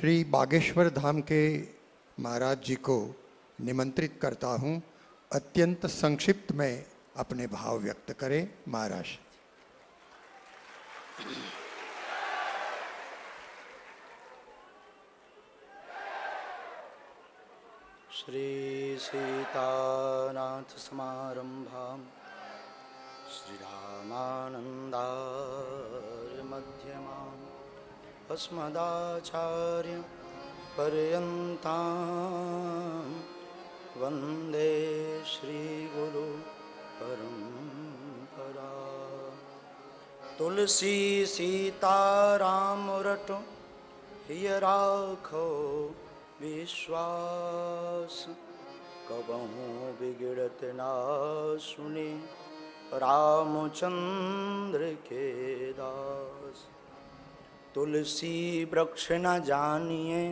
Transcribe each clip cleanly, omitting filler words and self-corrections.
श्री बागेश्वर धाम के महाराज जी को निमंत्रित करता हूं, अत्यंत संक्षिप्त में अपने भाव व्यक्त करें। महाराज श्री सीतानाथ समारंभां श्री रामानंदार्य मध्यमाम् अस्मदाचार्य पर्यन्तां वन्दे श्री गुरु परंपरा। तुलसी सीता राम रटो हिय राखो विश्वास, कबहू बिगड़त ना सुने रामचंद्र के दास। तुलसी वृक्ष न जानिए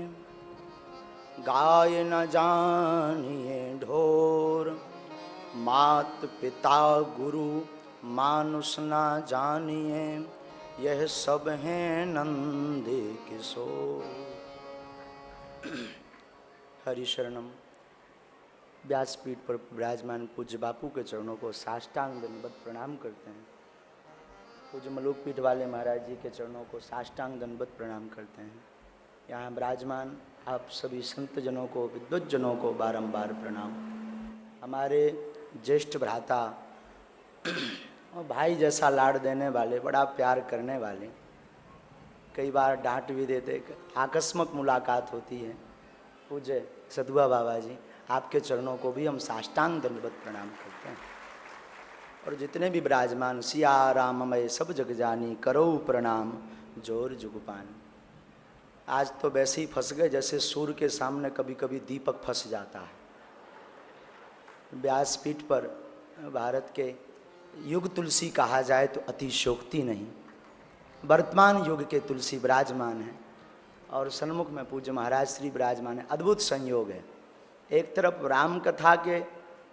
गाय न जानिए ढोर, मात पिता गुरु मानुष न जानिए यह सब हैं नंद किशोर। हरिशरणम। व्यासपीठ पर विराजमान पूज्य बापू के चरणों को साष्टांग दंडवत प्रणाम करते हैं। पूज्य मलुकपीठ वाले महाराज जी के चरणों को साष्टांग दंडवत प्रणाम करते हैं। यहाँ विराजमान आप सभी संत जनों को, विद्वत जनों को बारंबार प्रणाम। हमारे ज्येष्ठ भ्राता और भाई जैसा लाड़ देने वाले, बड़ा प्यार करने वाले, कई बार डांट भी देते, आकस्मिक मुलाकात होती है। पूज्य सदुआ बाबा जी, आपके चरणों को भी हम साष्टांग दंडवत प्रणाम करते हैं। और जितने भी विराजमान सिया राममय सब जग जानी, करो प्रणाम जोर जुगपान। आज तो वैसे ही फंस गए जैसे सूर्य के सामने कभी कभी दीपक फंस जाता है। व्यासपीठ पर भारत के युग तुलसी कहा जाए तो अतिशयोक्ति नहीं। वर्तमान युग के तुलसी विराजमान है और सन्मुख में पूज्य महाराज श्री विराजमान है। अद्भुत संयोग है। एक तरफ राम कथा के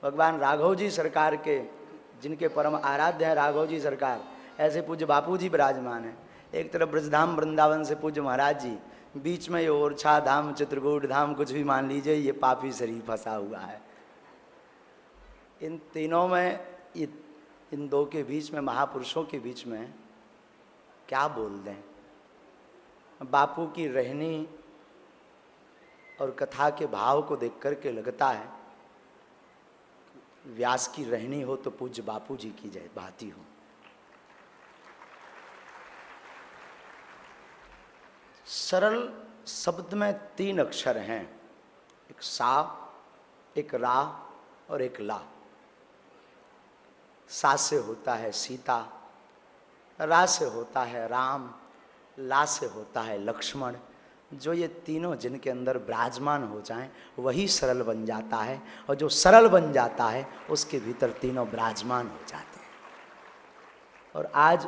भगवान राघव जी सरकार के, जिनके परम आराध्य हैं राघव जी सरकार, ऐसे पूज्य बापू जी विराजमान है। एक तरफ ब्रजधाम वृंदावन से पूज्य महाराज जी, बीच में ये ओरछा धाम, चित्रकूट धाम, कुछ भी मान लीजिए, ये पापी शरीर फंसा हुआ है। इन तीनों में, इन दो के बीच में, महापुरुषों के बीच में क्या बोल दें। बापू की रहनी और कथा के भाव को देख करके लगता है व्यास की रहनी हो तो पूज्य बापू जी की जय बात ही हो। सरल शब्द में तीन अक्षर हैं, एक सा, एक रा और एक ला। सा से होता है सीता, रा से होता है राम, ला से होता है लक्ष्मण। जो ये तीनों जिनके अंदर विराजमान हो जाएं वही सरल बन जाता है, और जो सरल बन जाता है उसके भीतर तीनों विराजमान हो जाते हैं। और आज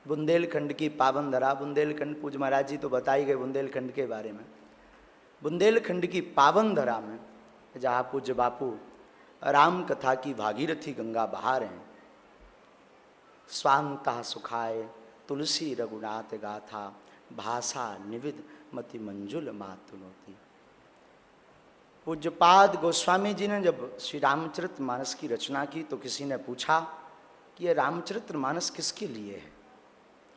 बुंदेलखंड की पावन धरा, बुंदेलखंड पूज्य महाराज जी तो बताई गए बुंदेलखंड के बारे में। बुंदेलखंड की पावन धरा में जहाँ पूज्य बापू राम कथा की भागीरथी गंगा बहा रहे हैं। स्वांता सुखाए तुलसी रघुनाथ गाथा, भाषा निविद मति मंजुल मातुनोती। पूज्यपाद गोस्वामी जी ने जब श्री रामचरितमानस की रचना की तो किसी ने पूछा कि ये रामचरितमानस किसके लिए है,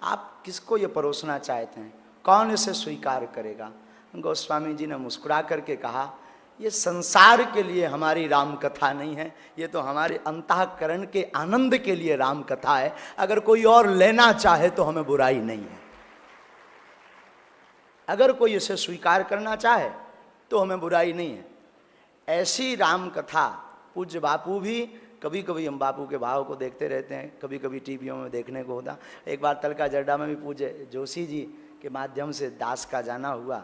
आप किसको ये परोसना चाहते हैं, कौन इसे स्वीकार करेगा। गोस्वामी जी ने मुस्कुरा करके कहा, ये संसार के लिए हमारी राम कथा नहीं है, ये तो हमारे अंतःकरण के आनंद के लिए राम कथा है। अगर कोई और लेना चाहे तो हमें बुराई नहीं है, अगर कोई इसे स्वीकार करना चाहे तो हमें बुराई नहीं है। ऐसी राम कथा पूज्य बापू भी, कभी कभी हम बापू के भाव को देखते रहते हैं, कभी कभी टीवियों में देखने को होता। एक बार तलका जड्डा में भी पूज्य जोशी जी के माध्यम से दास का जाना हुआ,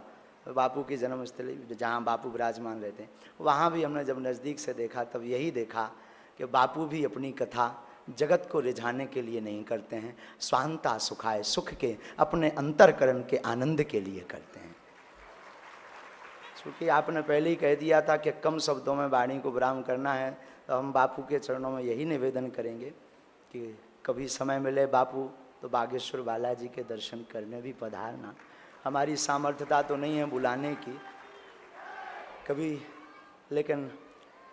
बापू की जन्मस्थली जहाँ बापू विराजमान रहते हैं, वहाँ भी हमने जब नज़दीक से देखा तब यही देखा कि बापू भी अपनी कथा जगत को रिझाने के लिए नहीं करते हैं, स्वांता सुखाए, सुख के अपने अंतरकरण के आनंद के लिए करते हैं। क्योंकि आपने पहले ही कह दिया था कि कम शब्दों में वाणी को विराम करना है, तो हम बापू के चरणों में यही निवेदन करेंगे कि कभी समय मिले बापू तो बागेश्वर बालाजी के दर्शन करने भी पधारना। हमारी सामर्थ्यता तो नहीं है बुलाने की कभी, लेकिन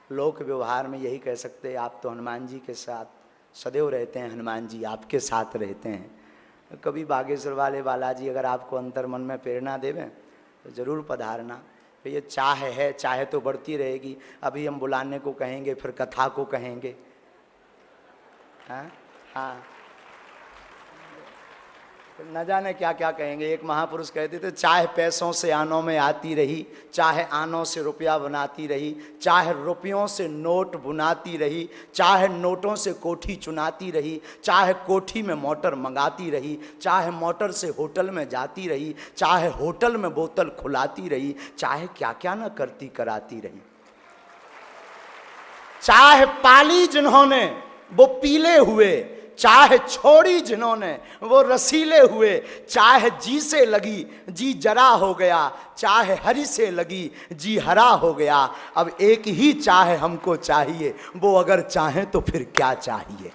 लोक व्यवहार में यही कह सकते हैं, आप तो हनुमान जी के साथ सदैव रहते हैं, हनुमान जी आपके साथ रहते हैं। कभी बागेश्वर वाले बालाजी अगर आपको अंतर मन में प्रेरणा देवें तो ज़रूर पधारना। तो ये चाह है, चाह तो बढ़ती रहेगी। अभी हम बुलाने को कहेंगे, फिर कथा को कहेंगे। हाँ हाँ, न जाने क्या क्या कहेंगे। एक महापुरुष कहते थे, चाहे पैसों से आनों में आती रही, चाहे आनों से रुपया बनाती रही, चाहे रुपयों से नोट बुनाती रही, चाहे नोटों से कोठी चुनाती रही, चाहे कोठी में मोटर मंगाती रही, चाहे मोटर से होटल में जाती रही, चाहे होटल में बोतल खुलाती रही, चाहे क्या क्या न करती कराती रही। चाहे पाली जिन्होंने वो पीले हुए, चाहे छोड़ी जिन्होंने वो रसीले हुए, चाहे जी से लगी जी जरा हो गया, चाहे हरी से लगी जी हरा हो गया। अब एक ही चाहे हमको चाहिए, वो अगर चाहे तो फिर क्या चाहिए।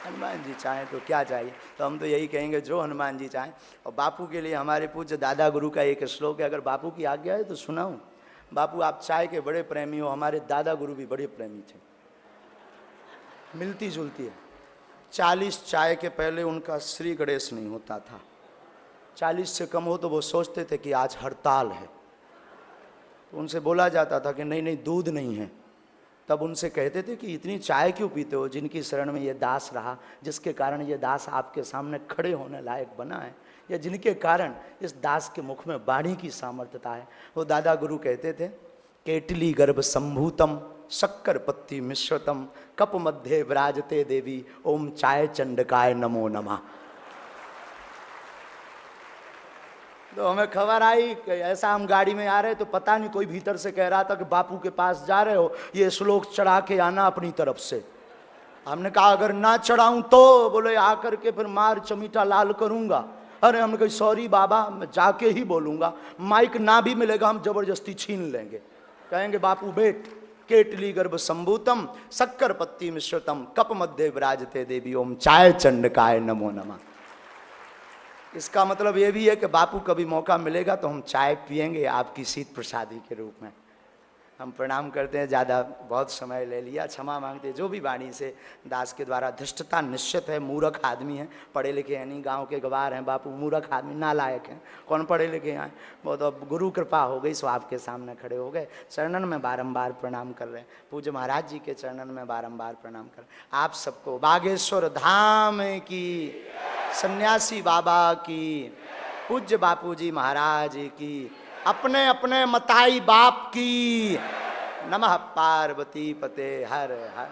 हनुमान जी चाहें तो क्या चाहिए। तो हम तो यही कहेंगे जो हनुमान जी चाहें। और बापू के लिए हमारे पूज्य दादा गुरु का एक श्लोक है, अगर बापू की आज्ञा है तो सुनाऊं। बापू आप चाय के बड़े प्रेमी हो, हमारे दादा गुरु भी बड़े प्रेमी थे, मिलती जुलती है। 40 चाय के पहले उनका श्री गणेश नहीं होता था। 40 से कम हो तो वो सोचते थे कि आज हड़ताल है, तो उनसे बोला जाता था कि नहीं नहीं दूध नहीं है। तब उनसे कहते थे कि इतनी चाय क्यों पीते हो। जिनकी शरण में ये दास रहा, जिसके कारण ये दास आपके सामने खड़े होने लायक बना है, या जिनके कारण इस दास के मुख में वाणी की सामर्थ्यता है, वो दादा गुरु कहते थे, केटली गर्भ संभूतम शक्कर पत्ती मिश्रतम कप मध्य विराजते देवी ओम चाय चंडकाय नमो नमः। तो हमें खबर आई कि ऐसा हम गाड़ी में आ रहे तो पता नहीं कोई भीतर से कह रहा था कि बापू के पास जा रहे हो, ये श्लोक चढ़ा के आना अपनी तरफ से। हमने कहा अगर ना चढ़ाऊं तो, बोले आकर के फिर मार चमीटा लाल करूंगा। अरे हमने कहा सॉरी बाबा, मैं जाके ही बोलूंगा, माइक ना भी मिलेगा हम जबरदस्ती छीन लेंगे, कहेंगे बापू बेट। केटली गर्भ संभूतम शक्कर पत्ती मिश्रतम कप मध्य विराजते देवी ओम चाय चंडकाय नमो नमः। इसका मतलब ये भी है कि बापू कभी मौका मिलेगा तो हम चाय पिएंगे आपकी शीत प्रसादी के रूप में। हम प्रणाम करते हैं, ज़्यादा बहुत समय ले लिया, क्षमा मांगते हैं। जो भी वाणी से दास के द्वारा धृष्टता निश्चित है, मूर्ख आदमी है, पढ़े लिखे हैं नहीं, गांव के गवार हैं बापू, मूर्ख आदमी नालायक हैं, कौन पढ़े लिखे हैं। बहुत अब गुरु कृपा हो गई सो आपके सामने खड़े हो गए। चरणन में बारंबार प्रणाम कर रहे हैं, पूज्य महाराज जी के चरणन में बारंबार प्रणाम कर। आप सबको बागेश्वर धाम की, सन्यासी बाबा की, पूज्य बापू जी महाराज की, अपने अपने मताई बाप की। नमः पार्वती पते हर हर।